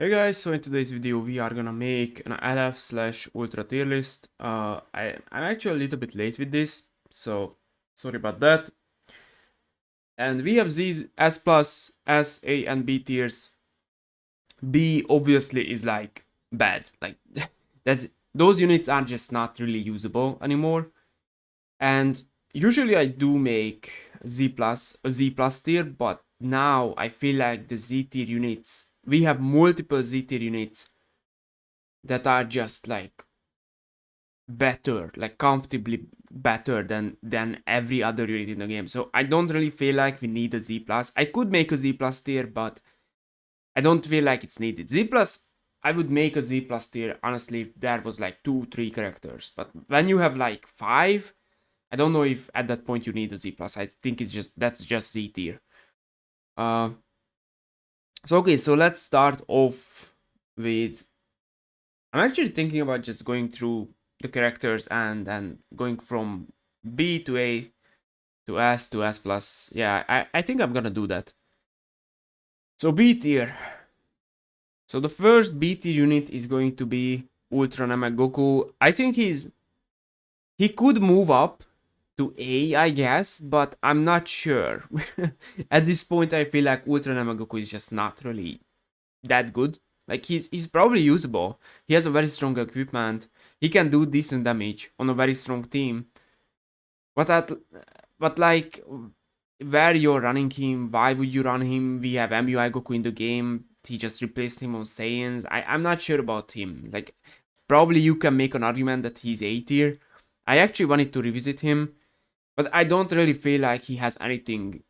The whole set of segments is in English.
Hey guys, so in today's video we are gonna make an Aleph slash Ultra tier list. I'm actually a little bit late with this, so sorry about that. And we have these S plus, S, A, and B tiers. B obviously is like bad, like that's those units are just not really usable anymore. And usually I do make Z plus a Z plus tier, but now I feel like the Z tier units, we have multiple Z tier units that are just like better, like comfortably better than every other unit in the game. So I don't really feel like we need a Z plus. I could make a Z plus tier, but I don't feel like it's needed. Z plus, I would make a Z plus tier honestly if there was like 2-3 characters. But when you have like 5, I don't know if at that point you need a Z plus. I think that's just Z tier. So okay, so let's start off with. I'm actually thinking about just going through the characters and then going from B to A to S to S plus. Yeah, I think I'm gonna do that. So B tier. So the first B tier unit is going to be Ultron Goku. I think he could move up to A, I guess, but I'm not sure. At this point, I feel like Ultron Goku is just not really that good. Like he's probably usable. He has a very strong equipment. He can do decent damage on a very strong team. But like where you're running him, why would you run him? We have MUI Goku in the game. He just replaced him on Saiyans. I'm not sure about him. Like probably you can make an argument that he's A tier. I actually wanted to revisit him, but I don't really feel like he has anything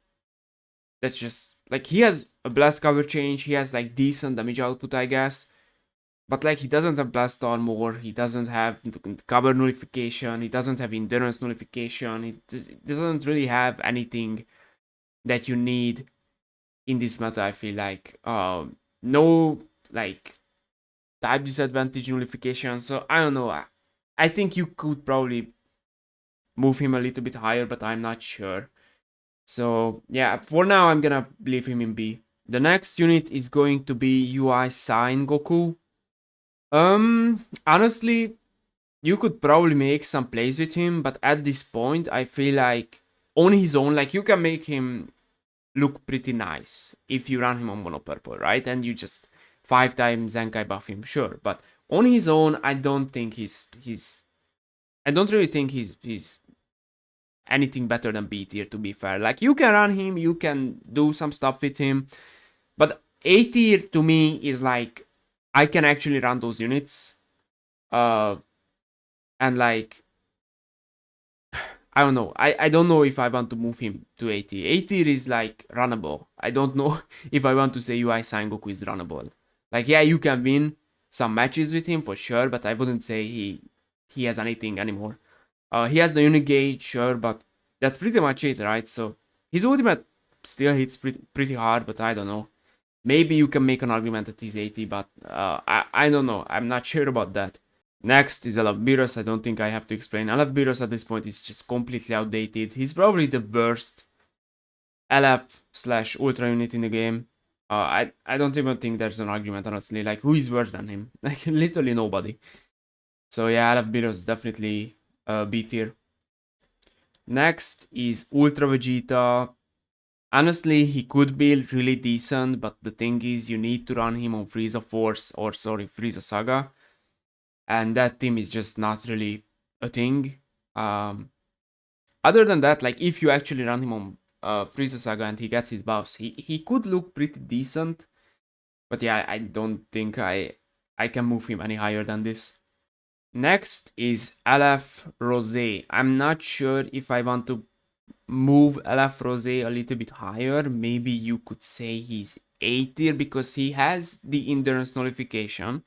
that's just like he has a blast cover change, he has like decent damage output, I guess. But like he doesn't have blast armor, he doesn't have cover nullification, he doesn't have endurance nullification, he doesn't really have anything that you need in this meta, I feel like. No like type disadvantage nullification, so I don't know. I think you could probably move him a little bit higher, but I'm not sure. So yeah, for now I'm gonna leave him in B. The next unit is going to be UI Sign Goku. Honestly, you could probably make some plays with him, but at this point I feel like on his own, like you can make him look pretty nice if you run him on mono purple, right? And you just 5 times Zenkai buff him, sure. But on his own, I don't think he's I don't really think he's anything better than B tier, to be fair. Like you can run him, you can do some stuff with him, but A tier to me is like I can actually run those units, and like I don't know. I don't know if I want to move him to A tier. A tier is like runnable. I don't know if I want to say UI Sangoku is runnable. Like yeah, you can win some matches with him for sure, but I wouldn't say he has anything anymore. He has the unit gauge, sure, but that's pretty much it, right? So his ultimate still hits pretty hard, but I don't know. Maybe you can make an argument that he's 80, but I don't know. I'm not sure about that. Next is Aleph Beerus. I don't think I have to explain. Aleph Beerus at this point is just completely outdated. He's probably the worst Aleph slash Ultra unit in the game. I don't even think there's an argument, honestly. Like, who is worse than him? Like, literally nobody. So yeah, Aleph Beerus definitely B tier. Next is Ultra Vegeta. Honestly, he could be really decent, but the thing is, you need to run him on Frieza Force, or sorry, Frieza Saga. And that team is just not really a thing. Other than that, like if you actually run him on Frieza Saga and he gets his buffs, he could look pretty decent. But yeah, I don't think I can move him any higher than this. Next is Aleph Rosé. I'm not sure if I want to move Aleph Rosé a little bit higher. Maybe you could say he's A tier because he has the endurance nullification.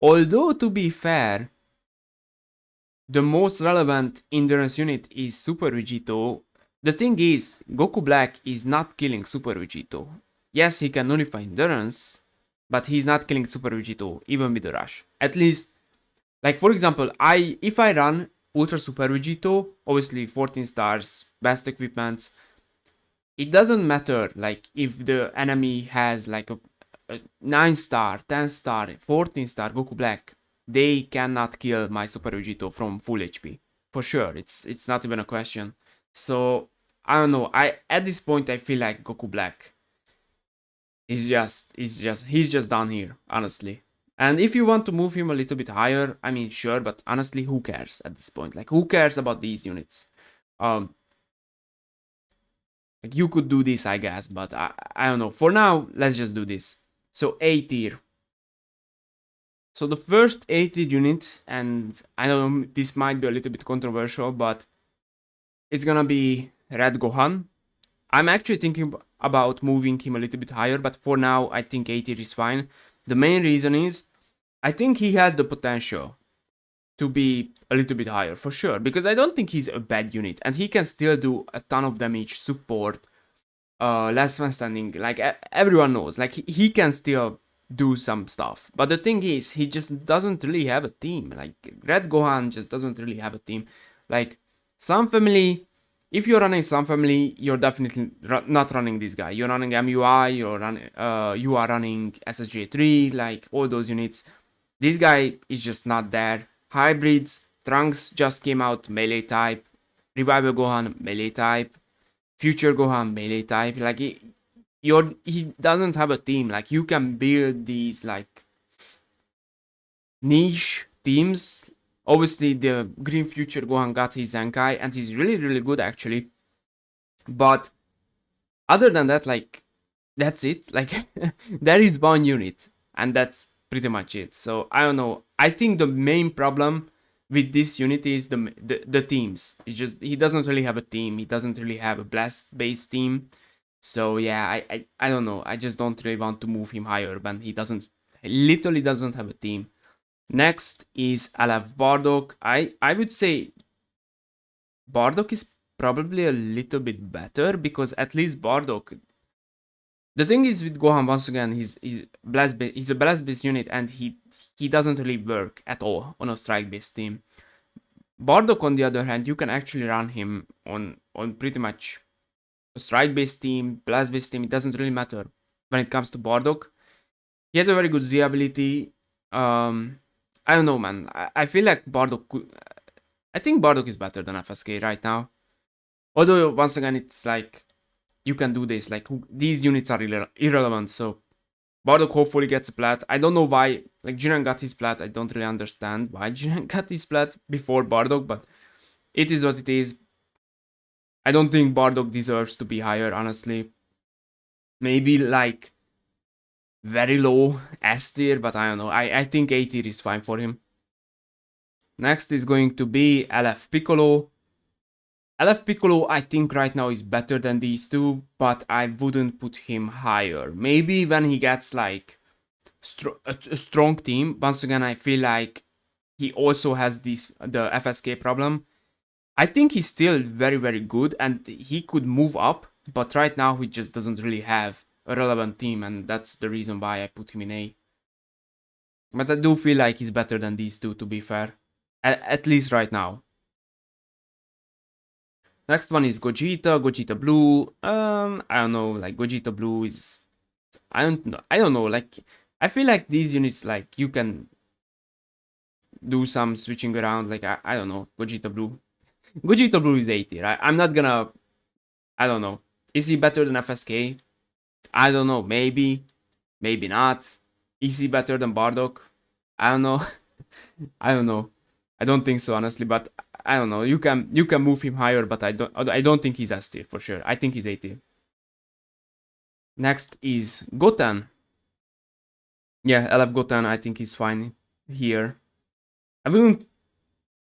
Although to be fair, the most relevant endurance unit is Super Vegito. The thing is, Goku Black is not killing Super Vegito. Yes, he can nullify endurance, but he's not killing Super Vegito, even with the rush. At least, like for example, if I run Ultra Super Vegito, obviously 14 stars, best equipment, it doesn't matter like if the enemy has like 9 star, 10 star, 14 star Goku Black, they cannot kill my Super Vegito from full HP. For sure, it's not even a question. So I don't know. At this point I feel like Goku Black he's just down here, honestly. And if you want to move him a little bit higher, I mean sure, but honestly, who cares at this point? Like who cares about these units? Um like you could do this, I guess, but I don't know. For now, let's just do this. So A tier. So the first A tier unit, and I know this might be a little bit controversial, but it's gonna be Red Gohan. I'm actually thinking about moving him a little bit higher, but for now, I think A tier is fine. The main reason is I think he has the potential to be a little bit higher for sure, because I don't think he's a bad unit, and he can still do a ton of damage, support, last man standing. Like everyone knows, like he can still do some stuff. But the thing is, he just doesn't really have a team. Like Red Gohan just doesn't really have a team. Like Sun Family, if you're running Sun Family, you're definitely not running this guy. You're running MUI, you are running SSJ3, like all those units. This guy is just not there. Hybrids, Trunks just came out melee type. Revival Gohan melee type. Future Gohan melee type. Like he doesn't have a team. Like you can build these like niche teams. Obviously, the Green Future Gohan got his Zenkai, and he's really good actually. But other than that, like that's it. Like there is one unit, and that's pretty much it. So I don't know. I think the main problem with this unit is the teams. It's just he doesn't really have a team. He doesn't really have a blast based team. So yeah, I don't know. I just don't really want to move him higher when he literally doesn't have a team. Next is Aleph Bardock. I would say Bardock is probably a little bit better, because at least Bardock. The thing is with Gohan, once again, he's a blast based unit, and he doesn't really work at all on a strike based team. Bardock, on the other hand, you can actually run him on pretty much a strike based team, blast based team. It doesn't really matter when it comes to Bardock. He has a very good Z ability. I don't know, man. I feel like Bardock. I think Bardock is better than FSK right now. Although once again, it's like you can do this. Like these units are irrelevant. So Bardock hopefully gets a plat. I don't know why. Like Jiren got his plat. I don't really understand why Jiren got his plat before Bardock, but it is what it is. I don't think Bardock deserves to be higher, honestly. Maybe like very low S tier, but I don't know. I think A tier is fine for him. Next is going to be Aleph Piccolo. Aleph Piccolo, I think right now is better than these two, but I wouldn't put him higher. Maybe when he gets like a strong team. Once again, I feel like he also has the FSK problem. I think he's still very good, and he could move up, but right now he just doesn't really have a relevant team, and that's the reason why I put him in A. But I do feel like he's better than these two, to be fair. At least right now. Next one is Gojita, Gogeta Blue. I don't know, like Gogeta Blue is I don't know, like I feel like these units, like you can do some switching around, like I don't know, Gogeta Blue. Gogeta Blue is 80, right? I'm not gonna I don't know. Is he better than FSK? I don't know, maybe not. Is he better than Bardock? I don't know. I don't know. I don't think so, honestly, but I don't know. You can move him higher, but I don't think he's S tier for sure. I think he's A tier. Next is Goten. Yeah, Aleph Goten, I think he's fine here. I wouldn't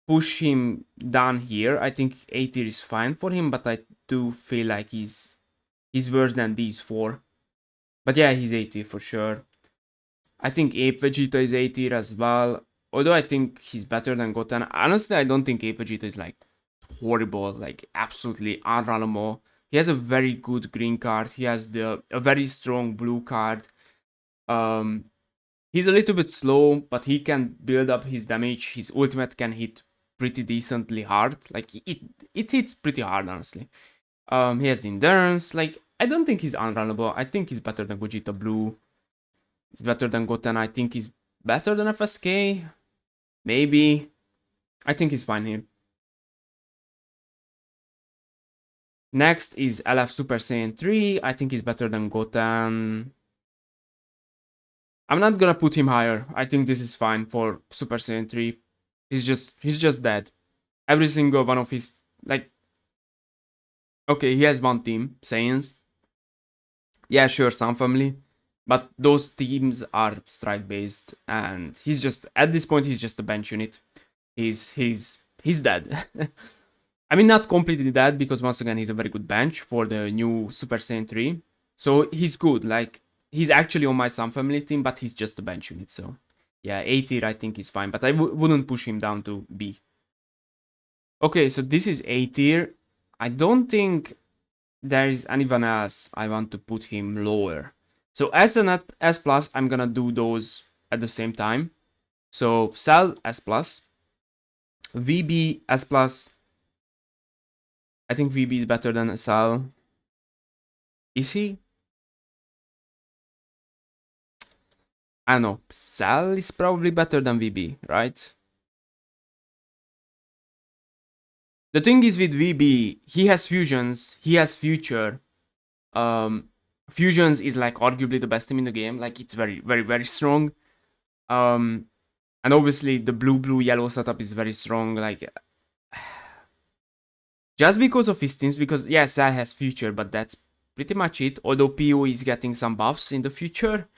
push him down here. I think A tier is fine for him, but I do feel like he's worse than these four. But yeah, he's A tier for sure. I think Ape Vegeta is A tier as well. Although I think he's better than Goten. Honestly, I don't think Ape Vegeta is like horrible, like absolutely unrunnable. He has a very good green card. He has a very strong blue card. He's a little bit slow, but he can build up his damage. His ultimate can hit pretty decently hard. Like it hits pretty hard, honestly. He has the endurance. Like I don't think he's unrunnable. I think he's better than Gogeta Blue. He's better than Goten. I think he's better than FSK. Maybe. I think he's fine here. Next is Aleph Super Saiyan 3. I think he's better than Goten. I'm not gonna put him higher. I think this is fine for Super Saiyan 3. He's just dead. Every single one of his, like, okay, he has one team, Saiyans. Yeah, sure, some family. But those teams are strike based, and he's just at this point he's just a bench unit. He's dead. I mean, not completely dead, because once again he's a very good bench for the new Super Saiyan 3. So he's good. Like, he's actually on my Sun family team, but he's just a bench unit. So yeah, A tier I think is fine, but I wouldn't push him down to B. Okay, so this is A tier. I don't think there is anyone else I want to put him lower. So S and S plus, I'm gonna do those at the same time. So Cell S plus, VB S plus. I think VB is better than Cell. Is he? I don't know. Cell is probably better than VB, right? The thing is with VB, he has fusions, he has future. Fusions is like arguably the best team in the game. Like, it's very, very, very strong. And obviously the blue yellow setup is very strong. Like, just because of his teams, because yeah, Cell has future, but that's pretty much it. Although PO is getting some buffs in the future,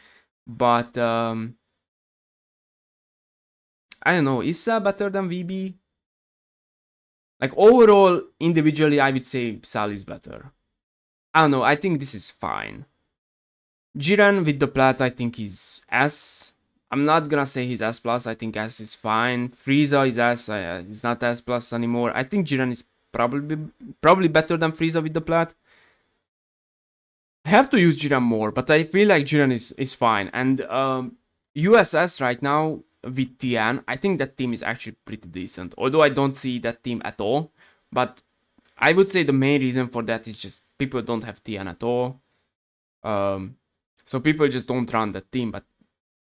but I don't know. Is Cell better than VB? Like, overall, individually, I would say Cell is better. I don't know. I think this is fine. Jiren with the plat, I think he's S. I'm not gonna say he's S plus. I think S is fine. Frieza is S. He's not S plus anymore. I think Jiren is probably better than Frieza with the plat. I have to use Jiren more, but I feel like Jiren is fine. And USS right now with Tian, I think that team is actually pretty decent. Although I don't see that team at all. But I would say the main reason for that is just people don't have Tian at all. So people just don't run that team. But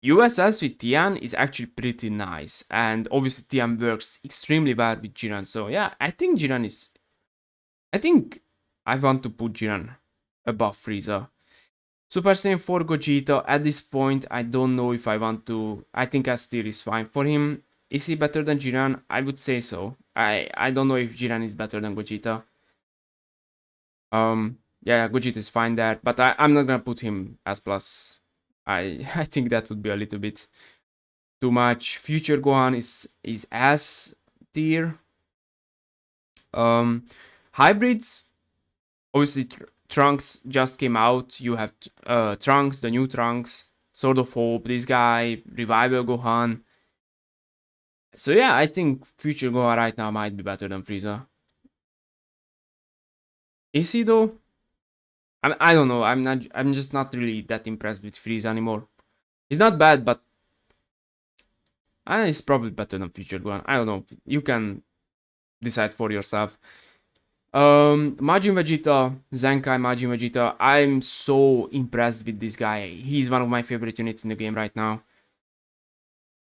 USS with Tian is actually pretty nice. And obviously Tian works extremely well with Jiren. So yeah, I think Jiren is... I think I want to put Jiren above Frieza. Super Saiyan 4 Gogeta, at this point, I don't know if I want to... I think S tier is fine for him. Is he better than Jiren? I would say so. I don't know if Jiren is better than Gogeta. Yeah, Gogeta is fine there, but I'm not gonna put him as plus. I think that would be a little bit too much. Future Gohan is S tier. Hybrids, obviously Trunks just came out. You have Trunks, the new Trunks, Sword of Hope, this guy, Revival Gohan. So yeah, I think Future Gohan right now might be better than Frieza. Is he though? I don't know. I'm just not really that impressed with Frieza anymore. He's not bad, but he's probably better than Future Gohan. I don't know. You can decide for yourself. Majin Vegeta, Zenkai Majin Vegeta. I'm so impressed with this guy. He's one of my favorite units in the game right now.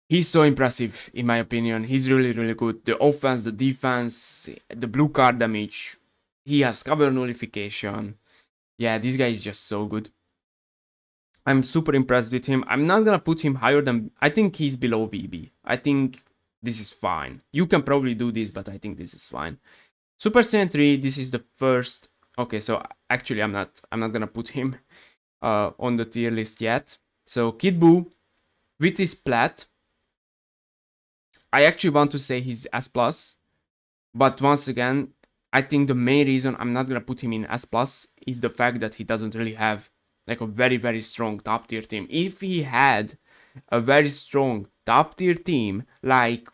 He's so impressive, in my opinion. He's really, really good. The offense, the defense, the blue card damage. He has cover nullification. Yeah, this guy is just so good. I'm super impressed with him. I'm not gonna put him higher than... I think he's below VB. I think this is fine. You can probably do this, but I think this is fine. Super Saiyan 3, this is the first... Okay, so actually I'm not gonna put him on the tier list yet. So Kid Buu with his plat. I actually want to say he's S+. But once again, I think the main reason I'm not gonna put him in S+ is the fact that he doesn't really have like a very, very strong top tier team. If he had a very strong top tier team like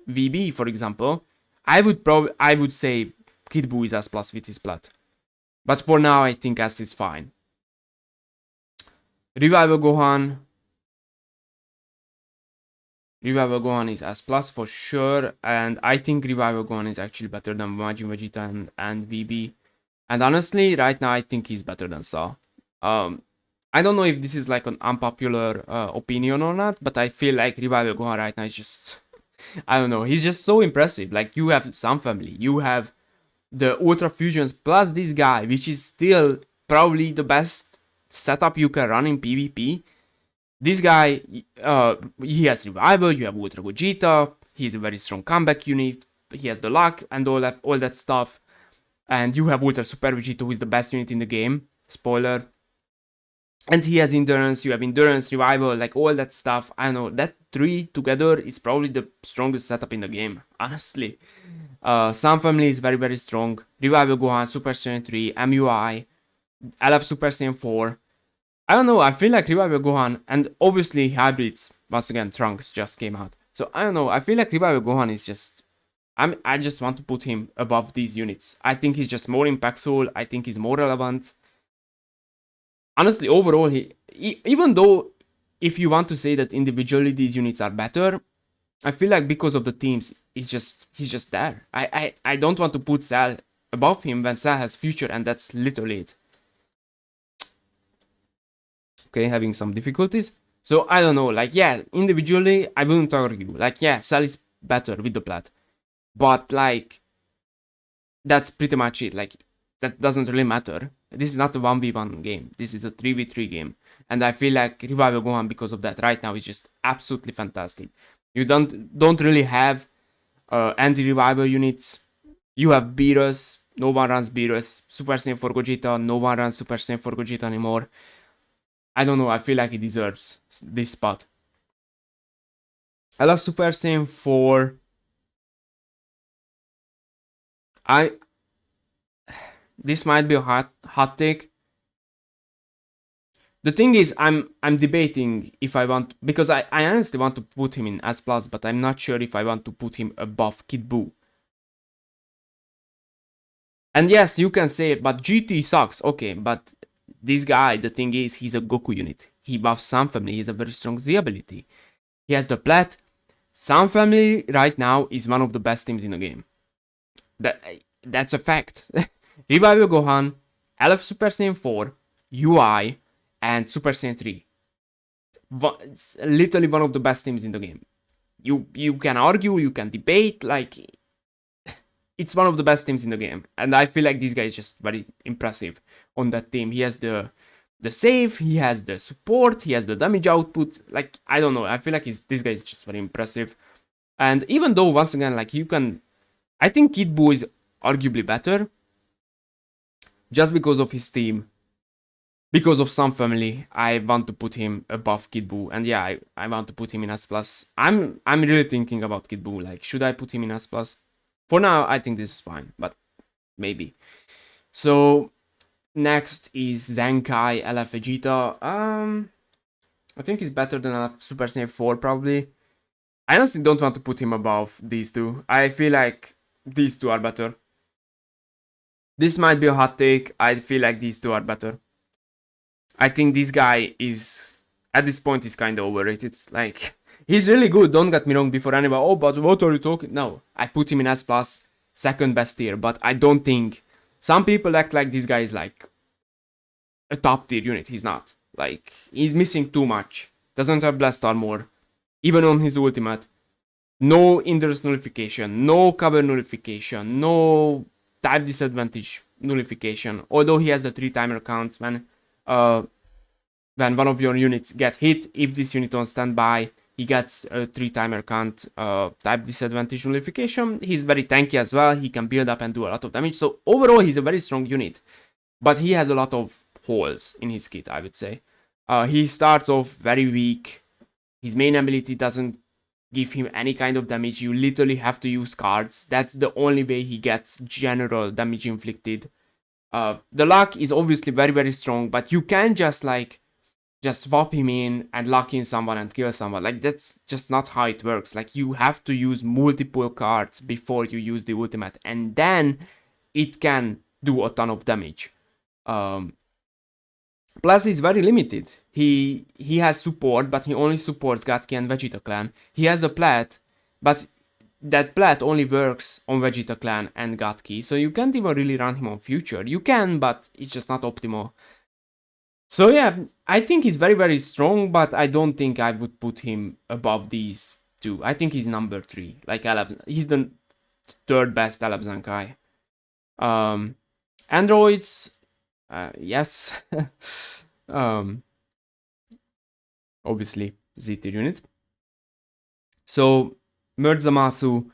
VB, for example, I would say Kid Buu is S+ with his plat. But for now, I think S is fine. Revival Gohan. Revival Gohan is S+ for sure, and I think Revival Gohan is actually better than Majin Vegeta and VB. And honestly, right now I think he's better than Saw. I I don't know if this is like an unpopular opinion or not, but I feel like Revival Gohan right now is just, I don't know, he's just so impressive. Like, you have some family, you have the Ultra Fusions plus this guy, which is still probably the best setup you can run in PvP. This guy, he has Revival, you have Ultra Gogeta, he's a very strong comeback unit, he has the luck and all that stuff. And you have Ultra Super Vegeta, who is the best unit in the game. Spoiler. And he has Endurance, you have Endurance, Revival, like all that stuff. I don't know, that three together is probably the strongest setup in the game, honestly. Sun Family is very, very strong. Revival Gohan, Super Saiyan 3, MUI, Aleph Super Saiyan 4. I don't know, I feel like Revival Gohan, and obviously Hybrids, once again, Trunks just came out. So I don't know, I feel like Revival Gohan is just... I just want to put him above these units. I think he's just more impactful, I think he's more relevant. Honestly, overall, even though if you want to say that individually these units are better, I feel like because of the teams, he's just there. I don't want to put Cell above him when Cell has future, and that's literally it. Okay, having some difficulties. So I don't know, like, yeah, individually I wouldn't argue. Like, yeah, Cell is better with the plat. But like, that's pretty much it. Like, that doesn't really matter. This is not a 1v1 game. This is a 3v3 game. And I feel like Revival Gohan, because of that, right now is just absolutely fantastic. You don't really have anti-revival units. You have Beerus. No one runs Beerus. Super Saiyan 4 Gojita. No one runs Super Saiyan 4 Gojita anymore. I don't know. I feel like he deserves this spot. I love Super Saiyan 4. This might be a hot take. The thing is, I'm debating if I want, because I honestly want to put him in S+, but I'm not sure if I want to put him above Kid Buu. And yes, you can say it, but GT sucks. Okay, but this guy, the thing is, he's a Goku unit. He buffs Sun Family. He has a very strong Z ability. He has the plat. Sun Family right now is one of the best teams in the game. That's a fact. Revival Gohan, Aleph Super Saiyan 4, UI, and Super Saiyan 3. It's literally one of the best teams in the game. You can argue, you can debate, like, it's one of the best teams in the game. And I feel like this guy is just very impressive on that team. He has the save, he has the support, he has the damage output. Like, I don't know, I feel like this guy is just very impressive. And even though, once again, like, I think Kid Buu is arguably better, just because of his team. Because of Sun Family, I want to put him above Kid Buu. And yeah, I want to put him in S+. I'm really thinking about Kid Buu. Like, should I put him in S+? For now, I think this is fine, but maybe. So, next is Zenkai, Aleph Vegeta. I think he's better than Aleph Super Saiyan 4, probably. I honestly don't want to put him above these two. I feel like these two are better. This might be a hot take. I feel like these two are better. I think this guy is, at this point, is kind of overrated. Like, he's really good, don't get me wrong, before anyone, oh, but what are you talking? No, I put him in S+, second best tier, but I don't think, some people act like this guy is like a top tier unit. He's not. Like, he's missing too much. Doesn't have blast armor, even on his ultimate. No endurance nullification, no cover nullification, no type disadvantage nullification, although he has the 3-timer count when one of your units get hit. If this unit on standby, he gets a 3-timer count type disadvantage nullification. He's very tanky as well. He can build up and do a lot of damage. So overall, he's a very strong unit, but he has a lot of holes in his kit, I would say. He starts off very weak. His main ability doesn't give him any kind of damage. You literally have to use cards. That's the only way he gets general damage inflicted. The luck is obviously very, very strong, but you can't just swap him in and lock in someone and kill someone. Like, that's just not how it works. Like, you have to use multiple cards before you use the ultimate, and then it can do a ton of damage. Plus, he's very limited. He has support, but he only supports Gatki and Vegeta clan. He has a plat, but that plat only works on Vegeta clan and Gatki, so you can't even really run him on future. You can, but it's just not optimal. So yeah, I think he's very very strong, but I don't think I would put him above these two. I think he's number 3. Like Aleph, he's the third best Aleph Zenkai. Um, androids, yes. um, obviously Z tier unit. So Zamasu,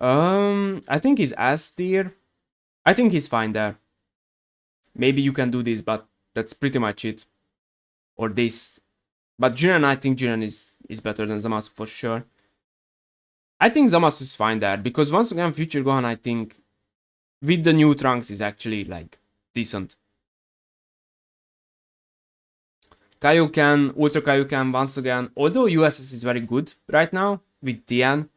I think he's S tier. I think he's fine there. Maybe you can do this, but that's pretty much it. Or this. But Jiren, I think Jiren is better than Zamasu for sure. I think Zamasu is fine there, because once again, Future Gohan, I think, with the new Trunks, is actually, like, decent. Kaioken, Ultra Kaioken, once again, although USS is very good right now, with Tien,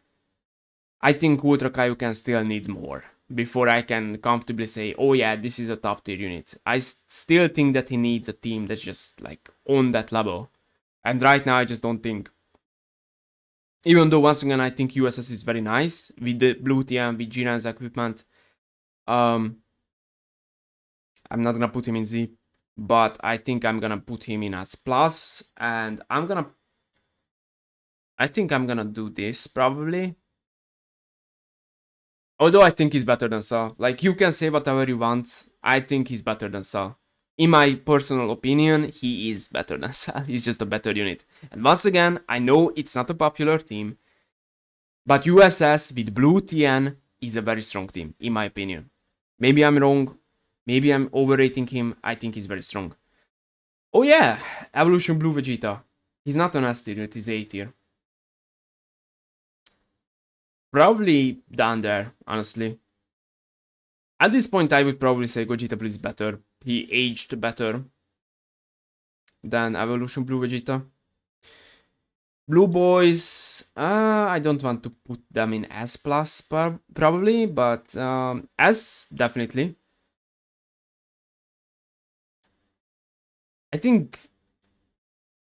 I think Ultra Kaioken still needs more before I can comfortably say, oh yeah, this is a top tier unit. I still think that he needs a team that's just, like, on that level. And right now, I just don't think. Even though, once again, I think USS is very nice with the blue TM, with Jiren's equipment. I'm not gonna put him in Z, but I think I'm gonna put him in as plus, and I think I'm gonna do this probably. Although I think he's better than Cell. Like, you can say whatever you want. I think he's better than Cell. In my personal opinion, he is better than Cell. He's just a better unit. And once again, I know it's not a popular team, but USS with Blue TN is a very strong team, in my opinion. Maybe I'm wrong. Maybe I'm overrating him. I think he's very strong. Oh yeah, Evolution Blue Vegeta. He's not an S tier unit, he's A tier. Probably down there, honestly. At this point, I would probably say Gojita Blue is better. He aged better than Evolution Blue Vegeta. Blue Boys, I don't want to put them in S plus probably, but S definitely. I think,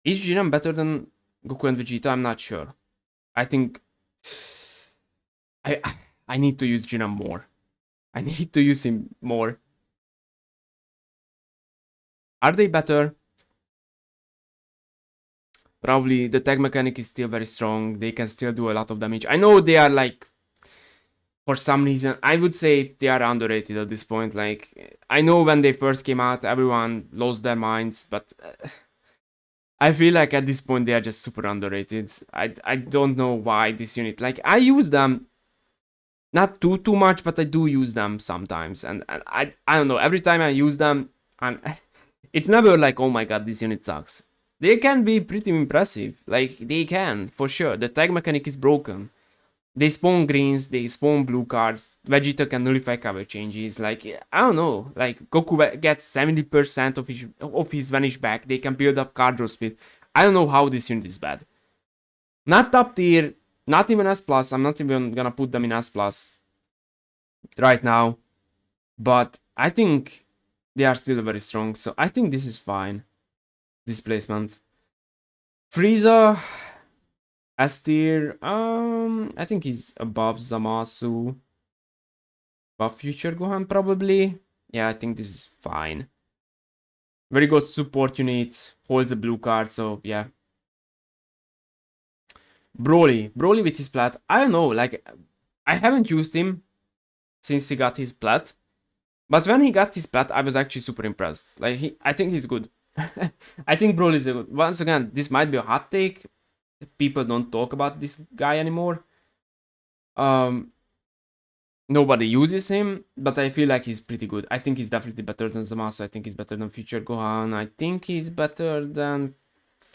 is Jiren better than Goku and Vegeta? I'm not sure. I think I need to use Jiren more. I need to use him more. Are they better? Probably the tag mechanic is still very strong. They can still do a lot of damage. I know they are like, for some reason, I would say they are underrated at this point. Like, I know when they first came out, everyone lost their minds, but I feel like at this point they are just super underrated. I don't know why this unit. Like, I use them not too much, but I do use them sometimes, and I don't know. Every time I use them, I'm it's never like, oh my god, this unit sucks. They can be pretty impressive. Like, they can for sure. The tag mechanic is broken. They spawn greens, they spawn blue cards. Vegeta can nullify cover changes. Like, I don't know. Like, Goku gets 70% of his vanish back. They can build up card draw speed. I don't know how this unit is bad. Not top tier, not even S plus. I'm not even gonna put them in S plus right now. But I think they are still very strong. So I think this is fine. Displacement. Frieza, S tier. I think he's above Zamasu. Above Future Gohan, probably. Yeah, I think this is fine. Very good support unit. Holds a blue card, so yeah. Broly with his plat. I don't know, like, I haven't used him since he got his plat. But when he got his plat, I was actually super impressed. Like, I think he's good. I think Broly is a good. Once again, this might be a hot take. People don't talk about this guy anymore. Nobody uses him, but I feel like he's pretty good. I think he's definitely better than Zamasu. I think he's better than Future Gohan. I think he's better than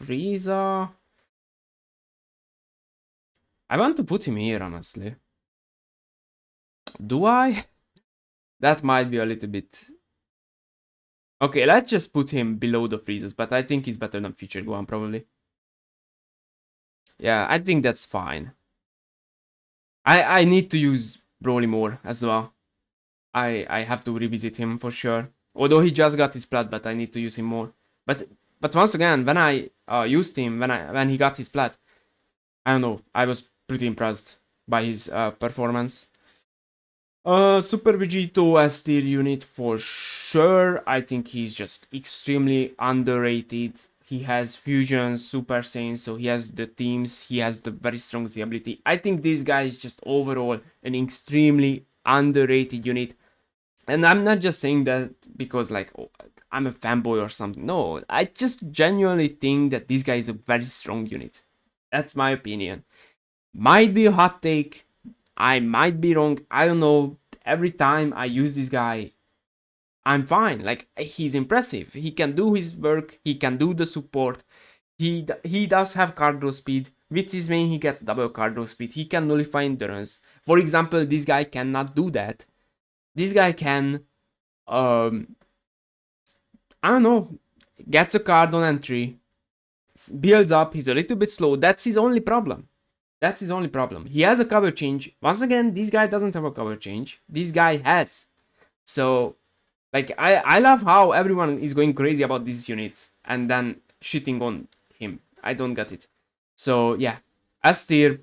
Frieza. I want to put him here, honestly. Do I? That might be a little bit... Okay, let's just put him below the Friezas, but I think he's better than Future Gohan, probably. Yeah, I think that's fine. I need to use Broly more as well. I have to revisit him for sure. Although he just got his plat, but I need to use him more. But once again, when I used him, when he got his plat, I don't know, I was pretty impressed by his performance. Super Vegito S tier unit for sure. I think he's just extremely underrated. He has fusion, Super Saiyan, so he has the teams, he has the very strong Z ability. I think this guy is just overall an extremely underrated unit. And I'm not just saying that because like oh, I'm a fanboy or something. No, I just genuinely think that this guy is a very strong unit. That's my opinion. Might be a hot take. I might be wrong. I don't know. Every time I use this guy, I'm fine. Like he's impressive. He can do his work. He can do the support. He does have cardio speed. With his main, he gets double cardio speed. He can nullify endurance. For example, this guy cannot do that. This guy can, I don't know, gets a card on entry, builds up. He's a little bit slow. That's his only problem. That's his only problem. He has a cover change. Once again, this guy doesn't have a cover change. This guy has. So, like, I love how everyone is going crazy about these units and then shitting on him. I don't get it. So, yeah. S tier.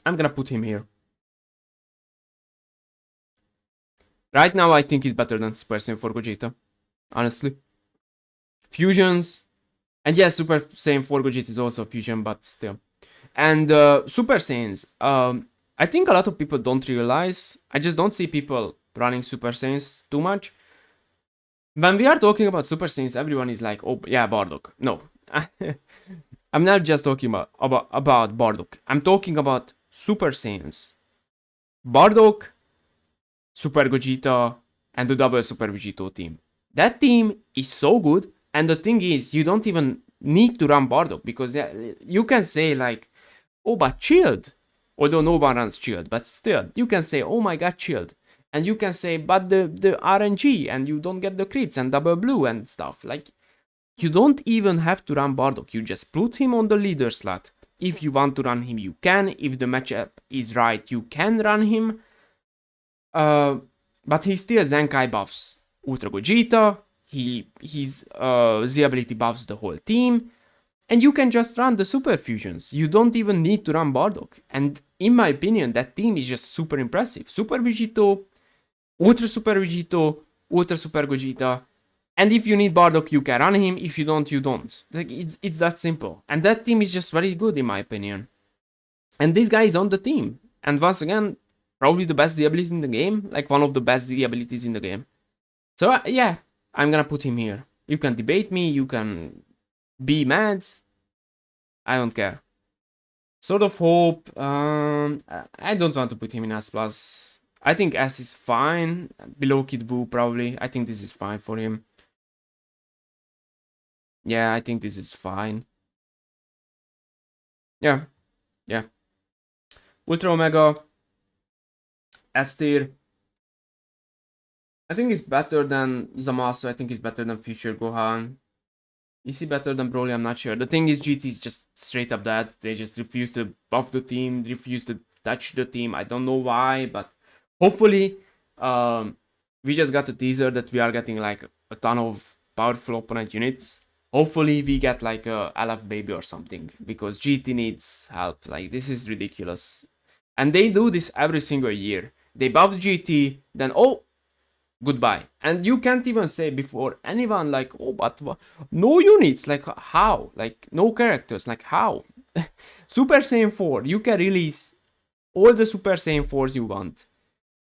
I'm gonna put him here. Right now, I think he's better than Super Saiyan 4 Gogeta. Honestly. Fusions. And yes, Super Saiyan 4 Gogeta is also a fusion, but still. And Super Saiyans, I think a lot of people don't realize. I just don't see people running Super Saiyans too much. When we are talking about Super Saiyans, everyone is like, oh yeah, Bardock. No, I'm not just talking about Bardock. I'm talking about Super Saiyans. Bardock, Super Gogeta, and the double Super Vegito team. That team is so good, and the thing is, you don't even need to run Bardock because you can say like, oh, but Shield. Although no one runs Shield, but still, you can say, oh my god, Shield. And you can say, but the RNG, and you don't get the crits and double blue and stuff. Like, you don't even have to run Bardock. You just put him on the leader slot. If you want to run him, you can. If the matchup is right, you can run him. But he still Zenkai buffs Ultra Gogeta. His Z ability buffs the whole team. And you can just run the super fusions. You don't even need to run Bardock. And in my opinion, that team is just super impressive. Super Vegito, Ultra Super Vegito, Ultra Super Gogeta. And if you need Bardock, you can run him. If you don't, you don't. Like it's that simple. And that team is just very good in my opinion. And this guy is on the team. And once again, probably the best Z ability in the game. Like one of the best Z abilities in the game. So yeah, I'm gonna put him here. You can debate me, you can be mad. I don't care. Sword of Hope. I don't want to put him in S plus. I think S is fine. Below Kid Buu probably. I think this is fine for him. Yeah, I think this is fine. Yeah. Ultra Omega. S tier. I think it's better than Zamasu. I think it's better than Future Gohan. Is he better than Broly? I'm not sure. The thing is, GT is just straight up that. They just refuse to buff the team, refuse to touch the team. I don't know why, but hopefully, we just got a teaser that we are getting like a ton of powerful opponent units. Hopefully, we get like a Aleph baby or something, because GT needs help. Like, this is ridiculous. And they do this every single year. They buff GT, then oh, goodbye. And you can't even say before anyone like, oh, but no units, like how? Like no characters, like how? Super Saiyan 4, you can release all the Super Saiyan 4s you want.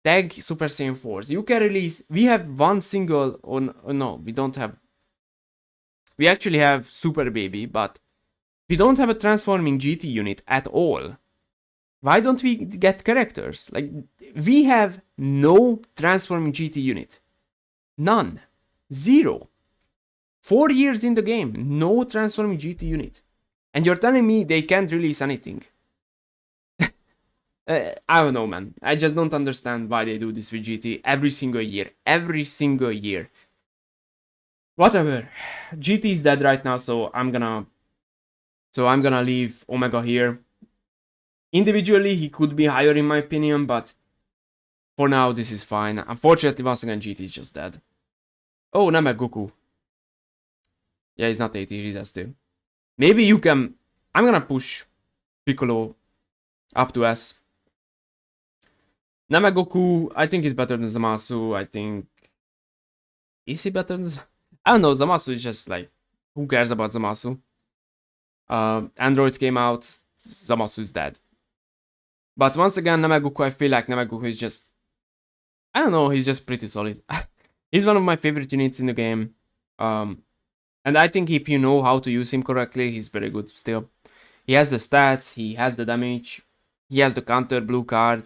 Tag Super Saiyan 4s. You can release, we have one single on, no, we don't have. We actually have Super Baby, but we don't have a transforming GT unit at all. Why don't we get characters? Like, we have no transforming GT unit. None. Zero. 4 years in the game, no transforming GT unit. And you're telling me they can't release anything. I don't know, man. I just don't understand why they do this with GT every single year. Every single year. Whatever. GT is dead right now, so I'm gonna leave Omega here. Individually, he could be higher in my opinion, but for now, this is fine. Unfortunately, once again, GT is just dead. Oh, Namek Goku. Yeah, he's not 80, he's S tier. Maybe you can. I'm gonna push Piccolo up to S. Namagoku, I think he's better than Zamasu. I think... Is he better than... I don't know, Zamasu is just like... Who cares about Zamasu? Androids came out, Zamasu is dead. But once again, Namagoku, I feel like Namagoku is just... I don't know, he's just pretty solid. He's one of my favorite units in the game. And I think if you know how to use him correctly, he's very good still. He has the stats, he has the damage, he has the counter blue card.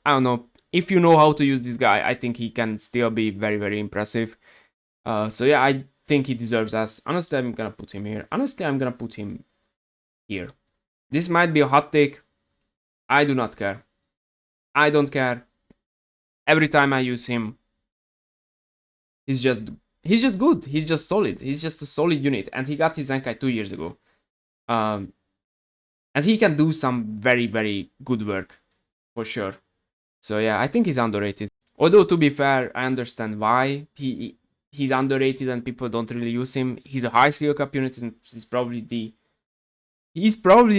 I don't know. If you know how to use this guy, I think he can still be very, very impressive. So yeah, I think he deserves us. Honestly, I'm gonna put him here. Honestly, I'm gonna put him here. This might be a hot take. I do not care. I don't care. Every time I use him, he's just good. He's just solid. He's just a solid unit. And he got his Zenkai 2 years ago. And he can do some very, very good work. For sure. So yeah, I think he's underrated. Although, to be fair, I understand why he's underrated and people don't really use him. He's a high skill cap unit and he's probably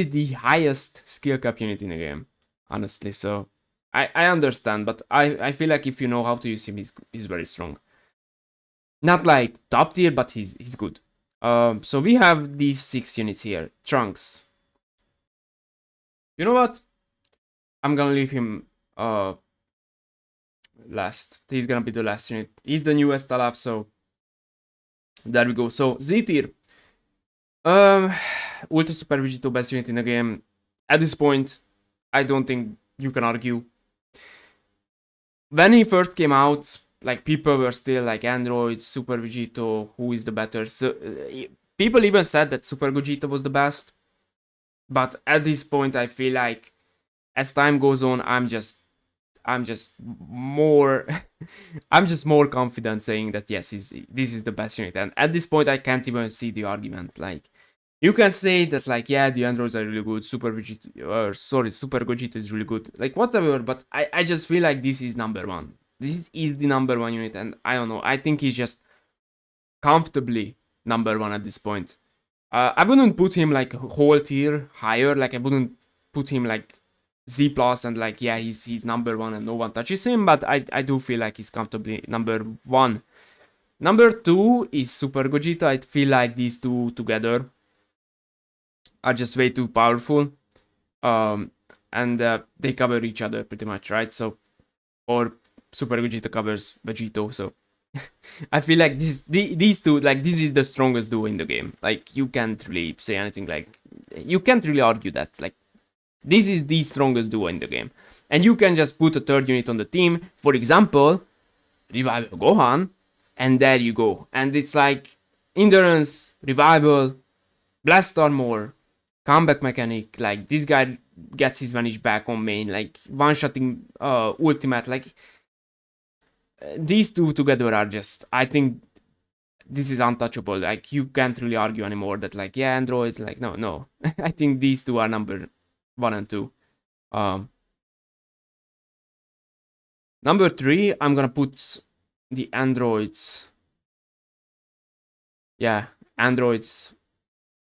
the highest skill cap unit in the game. Honestly, so I understand, but I feel like if you know how to use him, he's very strong. Not like top tier, but he's good. So we have these 6 units here. Trunks. You know what? I'm gonna leave him last. He's gonna be the last unit. He's the newest Alaf, so there we go. So Z tier. Ultra Super Vegeta, best unit in the game. At this point, I don't think you can argue. When he first came out, like people were still like Android, Super Vegeta, who is the better? So people even said that Super Gojita was the best. But at this point, I feel like as time goes on, I'm just more I'm just more confident saying that yes, this is the best unit. And at this point, I can't even see the argument. Like, you can say that like, yeah, the androids are really good, Super Gogeta is really good, like whatever, but I just feel like this is number one. This is the number one unit, and I don't know, I think he's just comfortably number one at this point. I wouldn't put him like whole tier higher, like I wouldn't put him like Z plus and like, yeah, he's number one and no one touches him, but I do feel like he's comfortably number one. Number two is Super Gogeta. I feel like these two together are just way too powerful. And they cover each other pretty much, right? So, or Super Gogeta covers Vegito, so I feel like these two, like, this is the strongest duo in the game. Like, you can't really say anything, like, you can't really argue that. Like, this is the strongest duo in the game. And you can just put a third unit on the team, for example, Revival Gohan, and there you go. And it's like endurance, revival, blast armor, comeback mechanic. Like, this guy gets his vanish back on main, like one-shotting ultimate. Like, these two together are just, I think this is untouchable. Like, you can't really argue anymore that like, yeah, androids, like, no. I think these two are number 1 and 2. Number 3, I'm gonna put the androids. Yeah, androids.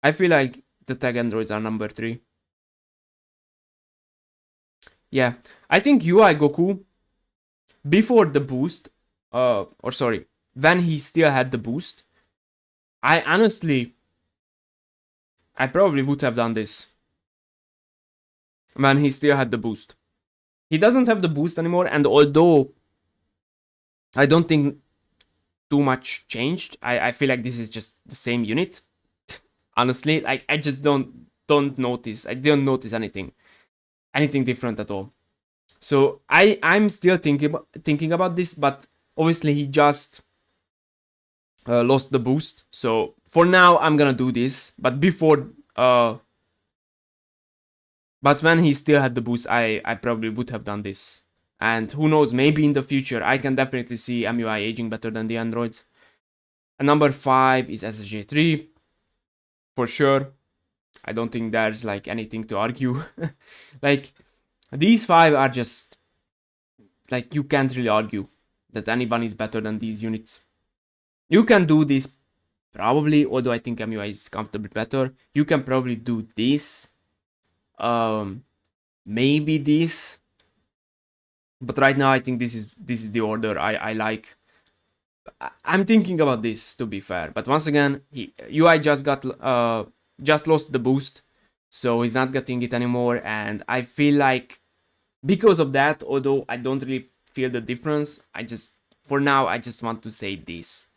I feel like the tag androids are number 3. Yeah, I think UI Goku, before the boost, or sorry, when he still had the boost, I probably would have done this. When he still had the boost. He doesn't have the boost anymore, and although I don't think too much changed, I feel like this is just the same unit. Honestly, like, I just don't notice. I didn't notice anything different at all. So I'm still thinking about this, but obviously he just lost the boost. So for now I'm gonna do this, but before but when he still had the boost, I probably would have done this. And who knows, maybe in the future I can definitely see MUI aging better than the androids. And number 5 is SSJ3, for sure. I don't think there's like anything to argue. Like, these 5 are just, like, you can't really argue that anyone is better than these units. You can do this probably, although I think MUI is comfortably better. You can probably do this. Maybe this. But right now, I think this is the order I like. I'm thinking about this, to be fair. But once again, UI just lost the boost, so he's not getting it anymore. And I feel like because of that, although I don't really feel the difference, for now I just want to say this.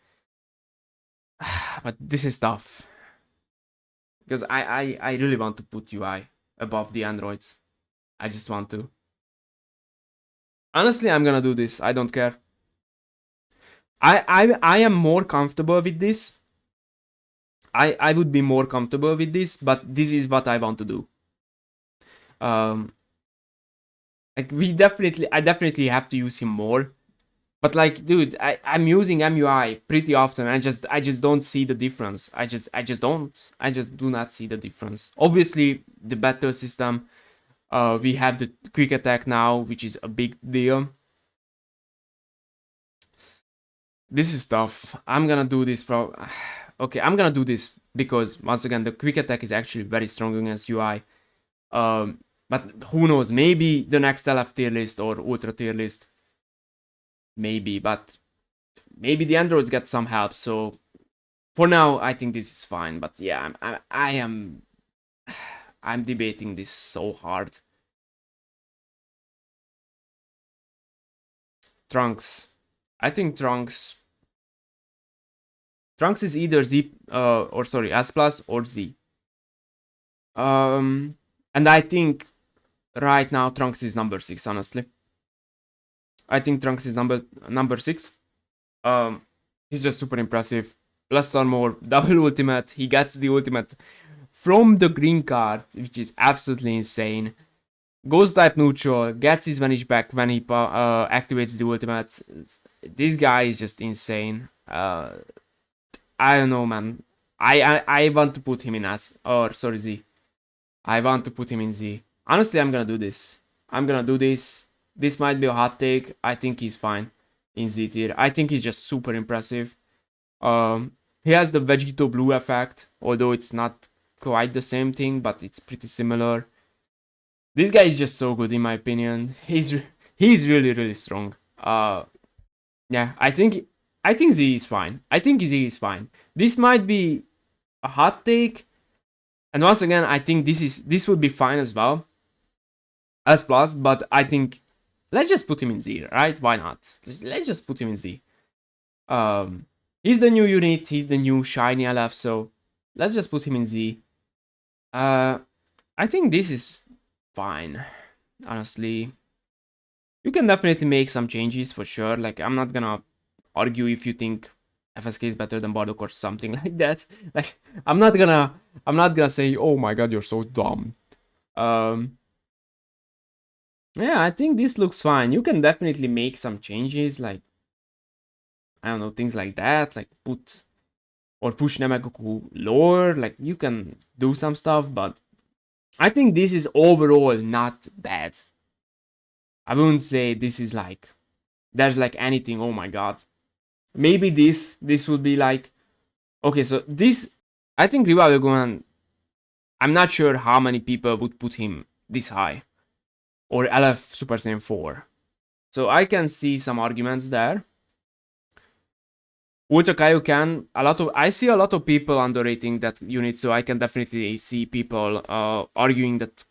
But this is tough because I really want to put UI above the androids. I just want to. Honestly, I'm gonna do this. I don't care. I am more comfortable with this. I would be more comfortable with this, but this is what I want to do. Like I definitely have to use him more. But like, dude, I'm using MUI pretty often. I just don't see the difference. I just don't. I just do not see the difference. Obviously, the battle system. We have the quick attack now, which is a big deal. This is tough. I'm gonna do this okay, I'm gonna do this because once again the quick attack is actually very strong against UI. But who knows? Maybe the next Aleph tier list or Ultra tier list. Maybe, but maybe the androids get some help. So for now, I think this is fine. But yeah, I'm debating this so hard. Trunks. I think Trunks is either Z or sorry, S plus or Z. And I think right now Trunks is number 6, honestly. I think Trunks is number 6. He's just super impressive. Plus armor, double ultimate. He gets the ultimate from the green card, which is absolutely insane. Goes type neutral, gets his vanish back when he activates the ultimate. This guy is just insane. I don't know, man. I want to put him in S. Or, sorry, Z. I want to put him in Z. Honestly, I'm gonna do this. This might be a hot take. I think he's fine in Z tier. I think he's just super impressive. He has the Vegeta blue effect, although it's not quite the same thing, but it's pretty similar. This guy is just so good in my opinion. He's really, really strong. Yeah, I think Z is fine. I think Z is fine. This might be a hot take, and once again, I think this would be fine as well, as plus. But I think let's just put him in Z, right? Why not? Let's just put him in Z. He's the new unit. He's the new shiny Aleph, so let's just put him in Z. I think this is fine, honestly. You can definitely make some changes for sure. Like, I'm not gonna argue if you think FSK is better than Bardock or something like that. Like, I'm not gonna say, oh my god, you're so dumb. Yeah, I think this looks fine. You can definitely make some changes, like, I don't know, things like that, like push Nemagoku lower. Like, you can do some stuff, but I think this is overall not bad. I wouldn't say this is like, there's like anything, oh my god. Maybe this would be like, okay, so this, I think Revival Gohan, I'm not sure how many people would put him this high. Or Aleph Super Saiyan 4. So I can see some arguments there. Utakai can, I see a lot of people underrating that unit, so I can definitely see people arguing that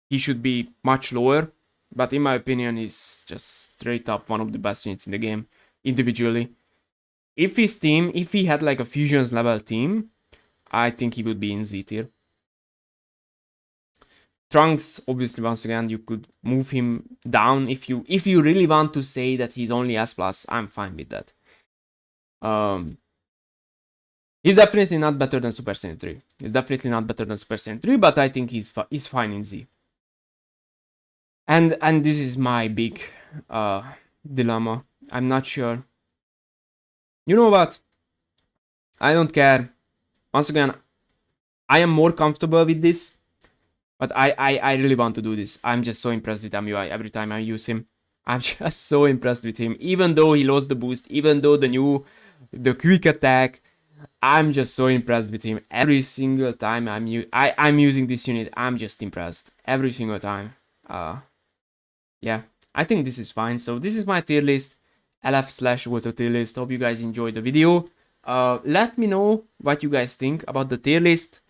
he should be much lower. But in my opinion, he's just straight up one of the best units in the game, individually. If he had like a Fusions level team, I think he would be in Z tier. Trunks, obviously, once again, you could move him down if you really want to say that he's only S+, I'm fine with that. He's definitely not better than Super Saiyan 3. He's definitely not better than Super Saiyan 3, but I think he's fine in Z. And this is my big dilemma. I'm not sure. You know what? I don't care. Once again, I am more comfortable with this. But I really want to do this. I'm just so impressed with MUI every time I use him. I'm just so impressed with him. Even though he lost the boost, even though the quick attack, I'm just so impressed with him. Every single time I'm using this unit, I'm just impressed. Every single time. Yeah. I think this is fine. So this is my tier list, LF/Goto tier list. Hope you guys enjoyed the video. Let me know what you guys think about the tier list.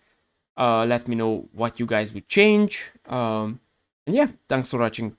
Let me know what you guys would change. And yeah, thanks for watching.